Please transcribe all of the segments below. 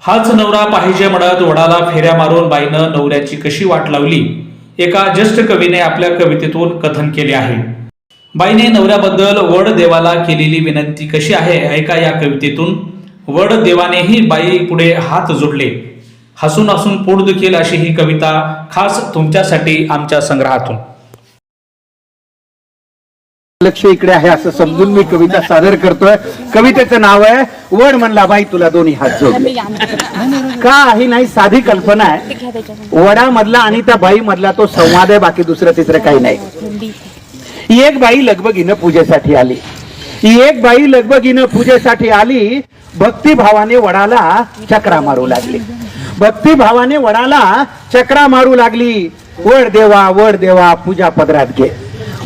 हाच नवरा पाहिजे म्हणत वडाला फेऱ्या मारून बाईनं नवऱ्याची कशी वाट लावली, एका ज्येष्ठ कवीने आपल्या कवितेतून कथन केले आहे. बाईने नवऱ्याबद्दल वड देवाला केलेली विनंती कशी आहे ऐका या कवितेतून. वड देवानेही बाई पुढे हात जोडले, हसून हसून पोट दुखेल अशी ही कविता खास तुमच्यासाठी आमच्या संग्रहातून. लक्ष इकडे आहे असं समजून मी कविता सादर करतोय. कवितेचं नाव आहे वड म्हणला बाई तुला दोन्ही हात जोडले. काही नाही, साधी कल्पना आहे. वडामधला आणि त्या बाई मधला तो संवाद आहे, बाकी दुसरं तिसरं काही नाही. एक बाई लगबगीनं पूजेसाठी आली. एक बाई लगबगीनं पूजेसाठी आली. भक्तिभावाने वडाला चक्रा मारू लागली. भक्तिभावाने वडाला चक्रा मारू लागली. वड देवा पूजा पदरात घे.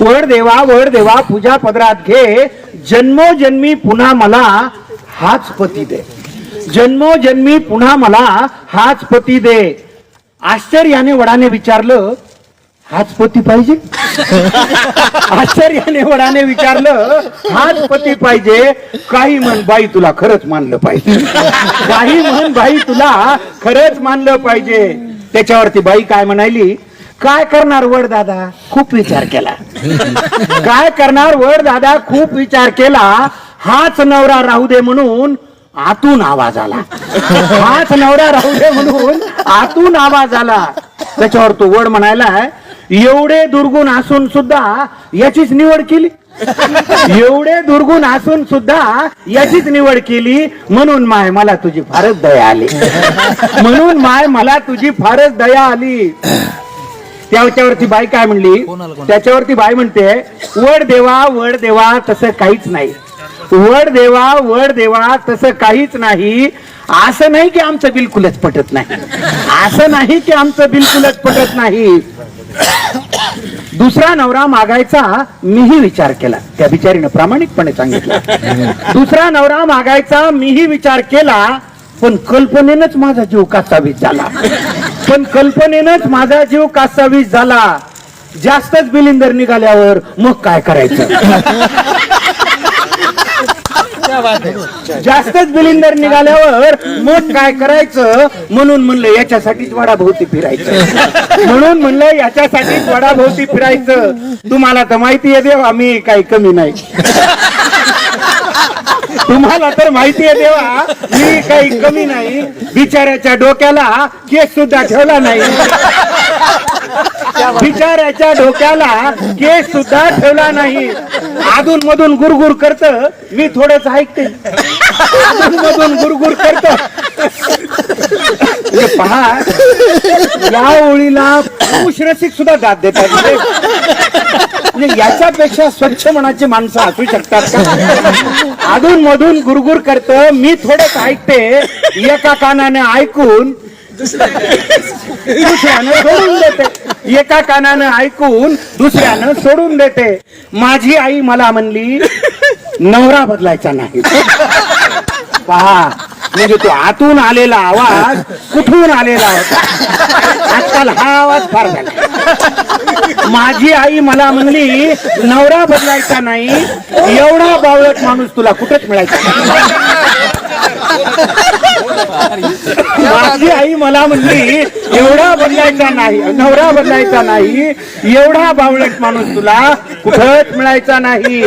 वड देवा पूजा पदरात घे. जन्मोजन्मी पुन्हा मला हाच पती दे. जन्मोजन्मी पुन्हा मला हाच पती दे. आश्चर्याने वडाने विचारलं, हाच पती पाहिजे? आश्चर्याने वडाने विचारलं, हाच पती पाहिजे? काही म्हण बाई तुला खरंच मानलं पाहिजे. काही म्हण बाई तुला खरंच मानलं पाहिजे. त्याच्यावरती बाई काय म्हणाली, काय करणार वड दादा, खूप विचार केला. काय करणार वड दादा, खूप विचार केला. हाच नवरा राहू दे म्हणून आतून आवाज आला. हाच नवरा राहू दे म्हणून आतून आवाज आला. त्याच्यावर तो वड म्हणायला, एवढे दुर्गुण असून सुद्धा याचीच निवड केली. एवढे दुर्गुण असून सुद्धा याचीच निवड केली. म्हणून माय मला तुझी फारच दया आली. म्हणून माय मला तुझी फारच दया आली. त्याच्यावरती बाई काय म्हणली, त्याच्यावरती बाई म्हणते, वड देवा तसं काहीच नाही. वड देवा तसं काहीच नाही. असं नाही की आमचं बिलकुलच पटत नाही. असं नाही की आमचं बिलकुलच पटत नाही. दुसरा नवरा मागायचा मीही विचार केला. त्या बिचारीनं प्रामाणिकपणे सांगितलं, दुसरा नवरा मागायचा मीही विचार केला. पण कल्पनेनंच माझा जीव कासावीस झाला. पण कल्पनेनंच माझा जीव कासावीस झाला. जास्तच बिलिंदर निघाल्यावर मग काय करायचं? जास्तच बिलिंदर निघाल्यावर मग काय करायचं? म्हणून म्हणलं याच्यासाठीच वडाभोवती फिरायचं. म्हणून म्हणलं याच्यासाठीच वडाभोवती फिरायचं. तुम्हाला तर माहिती आहे देवा, मी काही कमी नाही. तुम्हाला तर माहिती आहे देवा, मी काही कमी नाही. बिचाऱ्याच्या डोक्याला केस सुद्धा ठेवला नाही. बिचाऱ्याच्या डोक्याला केस सुद्धा ठेवला नाही. अधून मधून गुरगुर करत, मी थोडंच ऐकते. अधून मधून गुरगुर करत. पहा, या ओळीला पुरुष रसिक सुद्धा दाद देतात. म्हणजे याच्यापेक्षा स्वच्छ मनाची माणसं असू शकतात का? अधून मधून गुरगुर करत, मी थोडंच ऐकते. एका कानाने ऐकून दुसऱ्यानं सोडून देते. एका कानानं ऐकून दुसऱ्यानं सोडून देते. माझी आई मला म्हणली, नवरा बदलायचा नाही. पहा, म्हणजे तो आतून आलेला आवाज कुठून आलेला होता. आजकाल हा आवाज फार झाला. माझी आई मला म्हणली, नवरा बदलायचा नाही. एवढा बावळट माणूस तुला कुठेच मिळायचा. माझी आई मला म्हणली, एवढा बदलायचा नाही, नवरा बदलायचा नाही. एवढा बावळट माणूस तुला कुठंच मिळायचा नाही.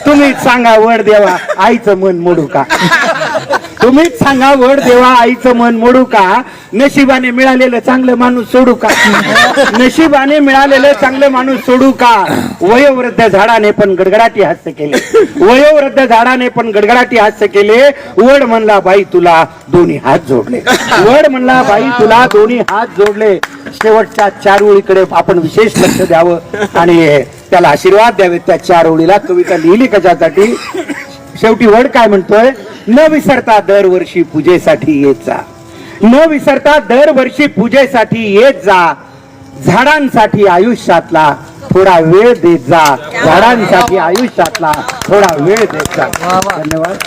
तुम्हीच सांगा वड देवा, आईचं मन मोडू का? तुम्हीच सांगा वड देवा, आईचं मन मोडू का? नशिबाने मिळालेलं चांगलं माणूस सोडू का? नशिबाने मिळालेलं चांगलं माणूस सोडू का? वयोवृद्ध झाडाने पण गडगडाटी हास्य केले. वयोवृद्ध झाडाने पण गडगडाटी हास्य केले. वड म्हणला बाई तुला दोन्ही हात जोडले. वड म्हणला बाई तुला दोन्ही हात जोडले. शेवटच्या 4 ओळीकडे आपण विशेष लक्ष द्यावं आणि त्याला आशीर्वाद द्यावे. त्या 4 ओळीला कविता लिहिली कशासाठी? शेवटी वड काय म्हणतोय, न विसरता दरवर्षी पूजेसाठी येत जा. न विसरता दरवर्षी पूजेसाठी येत जा. झाडांसाठी आयुष्यातला थोडा वेळ देत जा. झाडांसाठी आयुष्यातला थोडा वेळ देत जा. धन्यवाद.